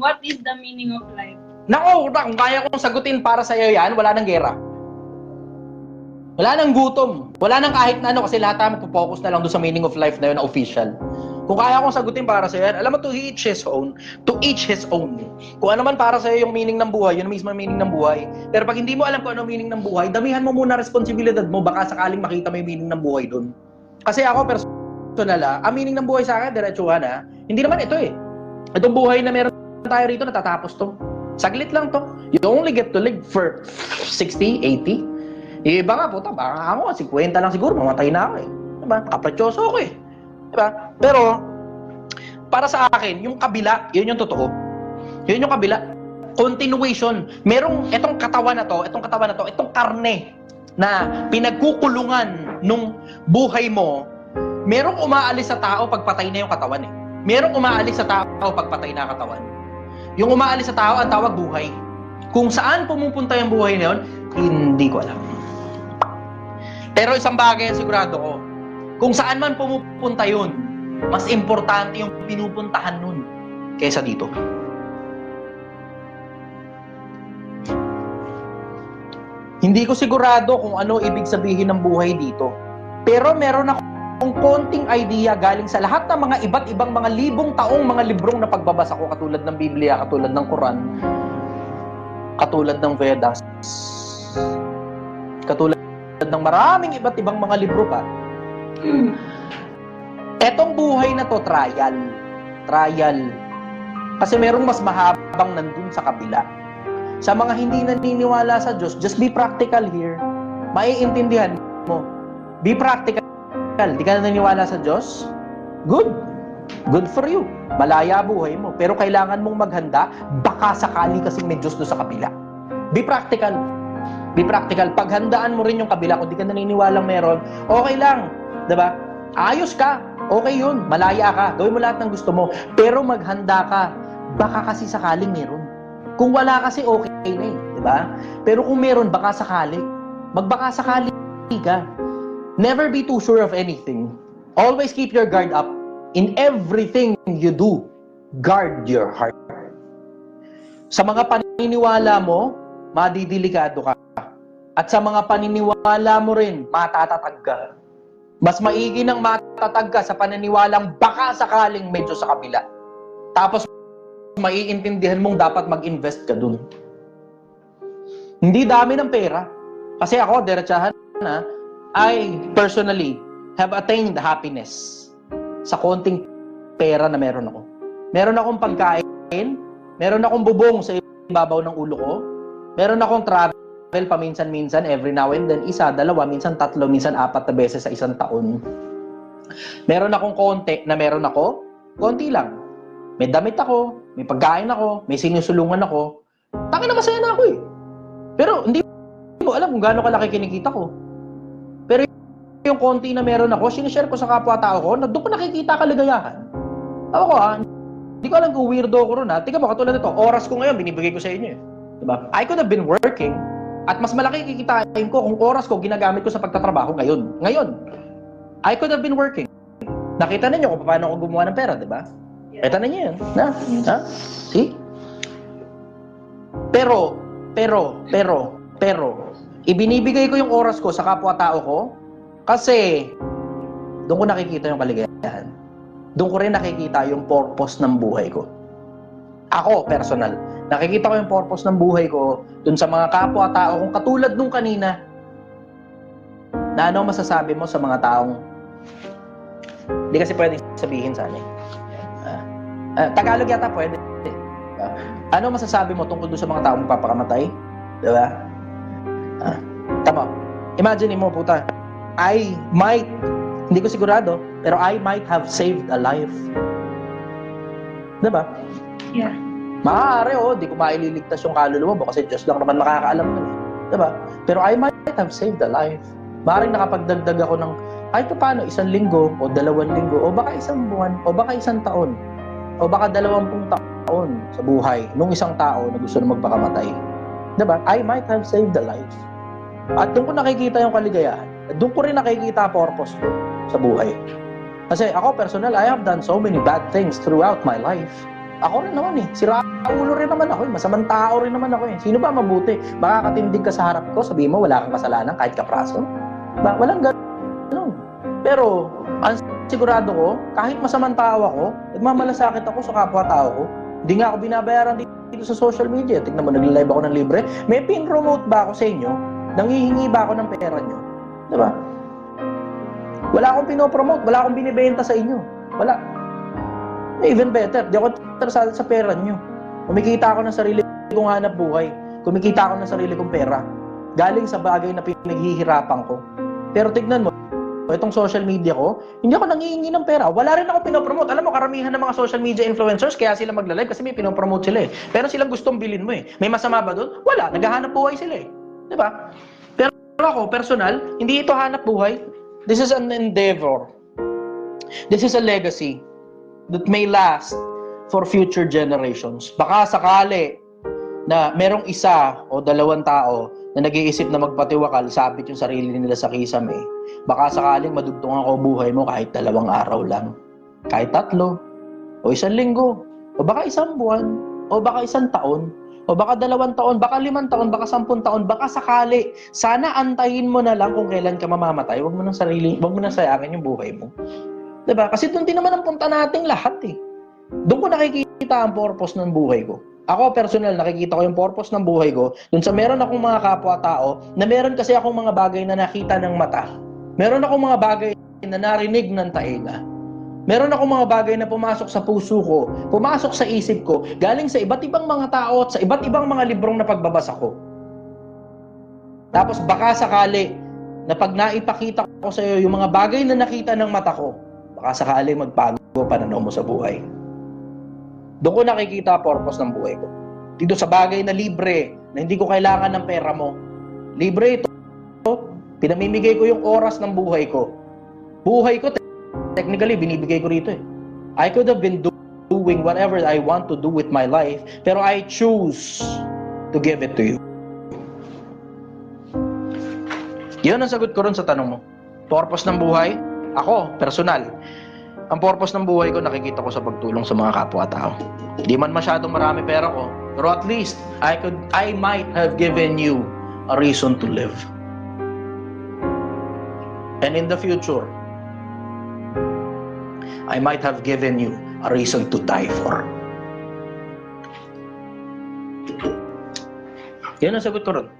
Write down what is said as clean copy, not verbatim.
What is the meaning of life? Nako, kung kaya kong sagutin para sa'yo yan, wala nang gera. Wala nang gutom. Wala nang kahit na ano kasi lahat tayo magpo-focus na lang doon sa meaning of life na yun na official. Kung kaya kong sagutin para sa'yo yan, alam mo, to each his own. To each his own. Kung ano man para sa'yo yung meaning ng buhay, yun mismo ang meaning ng buhay. Pero pag hindi mo alam kung ano meaning ng buhay, damihan mo muna responsibilidad mo, baka sakaling makita mo yung meaning ng buhay doon. Kasi ako, personal ang meaning ng buhay sa akin, diretsuhan hindi naman ito eh. Itong buhay na meron tayo rito, natatapos to. Saglit lang to. You only get to live for 60, 80. Iba nga, puta, baka ako, 50 lang siguro, mamatay na ako eh. Diba? Kapratyoso ako eh. Diba? Pero, para sa akin, yung kabila, yun yung totoo. Yun yung kabila. Continuation. Merong, itong katawan na to, itong karne na pinagkukulungan nung buhay mo, merong umaalis sa tao pag patay na yung katawan eh. Merong umaalis sa tao pag patay na katawan. Yung umaalis sa tao, ang tawag buhay. Kung saan pumupunta yung buhay na yun, hindi ko alam. Pero isang bagay ang sigurado ko, kung saan man pumupunta yun, mas importante yung pinupuntahan nun kaysa dito. Hindi ko sigurado kung ano ibig sabihin ng buhay dito. Pero meron akong konting idea galing sa lahat ng mga iba't ibang mga libong taong mga librong na pagbabasa ko, katulad ng Biblia, katulad ng Quran, katulad ng Vedas, katulad ng maraming iba't ibang mga libro pa. Etong buhay na to, trial. Kasi merong mas mahabang nandun sa kabila. Sa mga hindi naniniwala sa Diyos, just be practical here. Maiintindihan mo. Be practical. Di ka naniniwala sa Diyos? Good. Good for you. Malaya buhay mo. Pero kailangan mong maghanda, baka sakali kasing may Diyos doon sa kabila. Be practical. Be practical. Paghandaan mo rin yung kabila. Kung di ka naniniwalang meron, okay lang. Diba? Ayos ka. Okay yun. Malaya ka. Gawin mo lahat ng gusto mo. Pero maghanda ka. Baka kasi sakaling meron. Kung wala kasi, okay na eh. Diba? Pero kung meron, baka sakali. Magbaka sakali ka. Never be too sure of anything. Always keep your guard up. In everything you do, guard your heart. Sa mga paniniwala mo, madidelikado ka. At sa mga paniniwala mo rin, matatatag ka. Mas maigi nang matatag ka sa paniniwalang baka sakaling medyo sa kabila. Tapos, maiintindihan mong dapat mag-invest ka dun. Hindi dami ng pera. Kasi ako, diretsahan na, I personally have attained happiness sa konting pera na meron ako. Meron akong pagkain, meron akong bubong sa ibabaw ng ulo ko, meron akong travel paminsan-minsan, every now and then, isa, dalawa, minsan tatlo, minsan apat na beses sa isang taon. Meron akong konti na meron ako, konti lang. May damit ako, may pagkain ako, may sinusulungan ako. Taka na masaya na ako eh. Pero hindi ko alam kung gaano kalaki kinikita ko. Pero yung konti na meron ako, sinishare ko sa kapwa-tao ko, na doon ko nakikita kaligayahan. Ako hindi ko alam kung weirdo ko ron Tika mo, katulad nito, oras ko ngayon, binibigay ko sa inyo eh. Diba? I could have been working, at mas malaki kikitain ko kung oras ko ginagamit ko sa pagtatrabaho ngayon. I could have been working. Nakita ninyo kung paano ako gumawa ng pera, diba? Kita ninyo yun. See? Pero, ibinibigay ko yung oras ko sa kapwa-tao ko kasi doon ko nakikita yung kaligayahan. Doon ko rin nakikita yung purpose ng buhay ko. Ako, personal. Nakikita ko yung purpose ng buhay ko doon sa mga kapwa-tao kung katulad nung kanina. Na ano masasabi mo sa mga taong hindi kasi pwedeng sabihin sana eh. Tagalog yata pwede. Ano masasabi mo tungkol doon sa mga taong magpapakamatay? Diba? Tama. Imagine mo, puta. I might, hindi ko sigurado, pero I might have saved a life. Diba? Yeah. Maaari, di ko maililigtas yung kaluluwa mo kasi Diyos lang naman makakaalam nun eh. Diba? Pero I might have saved a life. Maaaring nakapagdagdag ako ng kahit paano, 1 linggo, o 2 linggo, o baka 1 buwan, o baka 1 taon, o baka 20 taon sa buhay nung isang tao na gusto na magpakamatay. Diba? I might have saved a life. At doon ko nakikita yung kaligayahan. At doon ko rin nakikita purpose ko sa buhay. Kasi ako personal, I have done so many bad things throughout my life. Ako rin naman eh. Sira ulo rin naman ako eh. Masamang tao rin naman ako eh. Sino ba mabuti? Baka katindig ka sa harap ko, sabihin mo wala kang kasalanan kahit kapraso. Walang ganun. Pero, ang sigurado ko, kahit masamang tao ako, nagmamalasakit ako sa kapwa-tao ko. Hindi nga ako binabayaran dito sa social media. Tignan mo, nag-live ako ng libre. May pin-promote ba ako sa inyo? Nanghihingi ba ako ng pera nyo? Diba? Wala akong pinopromote. Wala akong binibenta sa inyo. Wala. Even better, di ako interesado sa pera nyo. Kumikita ako ng sarili kong hanap buhay. Kumikita ako ng sarili kong pera. Galing sa bagay na pinaghihirapan ko. Pero tignan mo, itong social media ko, hindi ako nangihingi ng pera. Wala rin ako pinopromote. Alam mo, karamihan ng mga social media influencers, kaya sila magla-live kasi may pinopromote sila eh. Pero silang gustong bilhin mo eh. May masama ba doon? Wala. Naghahanap buhay sila eh. Diba? Pero ako, personal, hindi ito hanap buhay. This is an endeavor. This is a legacy that may last for future generations. Baka sakali na merong isa o dalawang tao na nag-iisip na magpatiwakal, sabit yung sarili nila sa kisame, baka sakaling madugtungan ko buhay mo kahit 2 araw lang, kahit 3, o 1 linggo, o baka 1 buwan, o baka 1 taon, o baka 2 taon, baka 5 taon, baka 10 taon, baka sakali. Sana antayin mo na lang kung kailan ka mamamatay. Huwag mo nang sayangin yung buhay mo. Diba? Kasi doon din naman ang punta nating lahat eh. Doon ko nakikita ang purpose ng buhay ko. Ako personal, nakikita ko yung purpose ng buhay ko doon sa meron akong mga kapwa-tao na meron kasi akong mga bagay na nakita ng mata. Meron akong mga bagay na narinig ng tainga. Meron akong mga bagay na pumasok sa puso ko, pumasok sa isip ko, galing sa iba't ibang mga tao at sa iba't ibang mga librong na pagbabasa ko. Tapos baka sakali na pag naipakita ko sa iyo yung mga bagay na nakita ng mata ko, baka sakaling magbago pananaw mo sa buhay. Doon ko nakikita purpose ng buhay ko. Dito sa bagay na libre, na hindi ko kailangan ng pera mo. Libre ito. Pinamimigay ko yung oras ng buhay ko. Buhay ko, technically, binibigay ko rito eh. I could have been doing whatever I want to do with my life, pero I choose to give it to you. Yun ang sagot ko rin sa tanong mo. Purpose ng buhay? Ako, personal. Ang purpose ng buhay ko, nakikita ko sa pagtulong sa mga kapwa-tao. Di man masyadong marami pera ko, pero at least, I might have given you a reason to live. And in the future, I might have given you a reason to die for. Yan ang sagot ko ron.